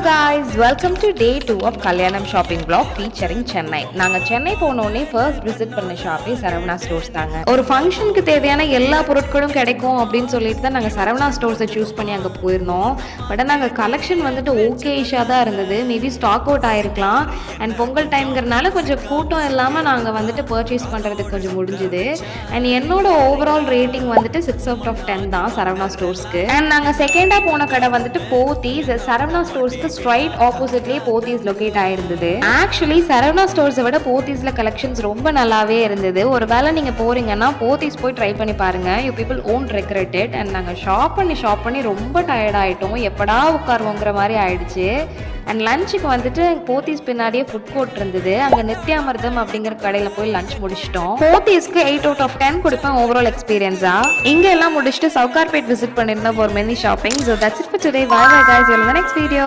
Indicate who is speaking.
Speaker 1: guys, welcome to day 2 of Kalyanam shopping vlog featuring Chennai. நாங்க சென்னை போனோடனே first visit பண்ண ஷாப்பே Saravana stores தாங்க. ஒரு ஃபங்க்ஷனுக்கு தேவையான எல்லா பொருட்களும் கிடைக்கும் அப்படின்னு சொல்லிட்டு தான் நாங்கள் சரவணா ஸ்டோர்ஸை சூஸ் பண்ணி அங்கே போயிருந்தோம். பட் நாங்கள் கலெக்ஷன் வந்துட்டு ஓகேஷாக தான் இருந்தது. மேபி ஸ்டாக் அவுட் ஆயிருக்கலாம். அண்ட் பொங்கல் டைம்ங்கிறனால கொஞ்சம் கூட்டம் இல்லாமல் நாங்கள் வந்துட்டு பர்ச்சேஸ் பண்ணுறதுக்கு கொஞ்சம் முடிஞ்சுது. அண்ட் என்னோட ஓவரால் ரேட்டிங் வந்துட்டு 6 out of 10 தான் சரவணா ஸ்டோர்ஸ்க்கு. அண்ட் நாங்கள் செகண்டாக போன கடை வந்துட்டு போத்தீஸ். சரவணா ஸ்டோர்ஸ்க்கு ஸ்ட்ரைட் ஆப்போசிட்லேயே போத்தீஸ் லொகேட் ஆயிருந்தது. ஆக்சுவலி சரவணா ஸ்டோர்ஸை விட போத்தீஸ்ல கலெக்ஷன்ஸ் ரொம்ப நல்லாவே இருந்தது. ஒரு வேளை நீங்க போறீங்கன்னா போத்தீஸ் போய் ட்ரை பண்ணி பாருங்க. You people won't regret it. And நாங்கள் ஷாப் பண்ணி ரொம்ப டயர்ட் ஆயிட்டோம். எப்படா உட்காருவோங்கிற மாதிரி ஆயிடுச்சு. அண்ட் லஞ்சுக்கு வந்துட்டு போத்தீஸ் பின்னாடியே ஃபுட் கோர்ட் இருந்தது. அங்கே நித்யாமிர்தம் அப்படிங்கிற கடையில் போய் லஞ்ச் முடிச்சிட்டோம். போத்தீஸ்க்கு 8 out of 10 கொடுப்பேன் ஓவரால் எக்ஸ்பீரியன்ஸா. இங்க எல்லாம் முடிச்சுட்டு சவுகார்பேட் விசிட் பண்ணிருந்தோம் for many shopping. So that's it for today. Bye bye guys. See you in the next video.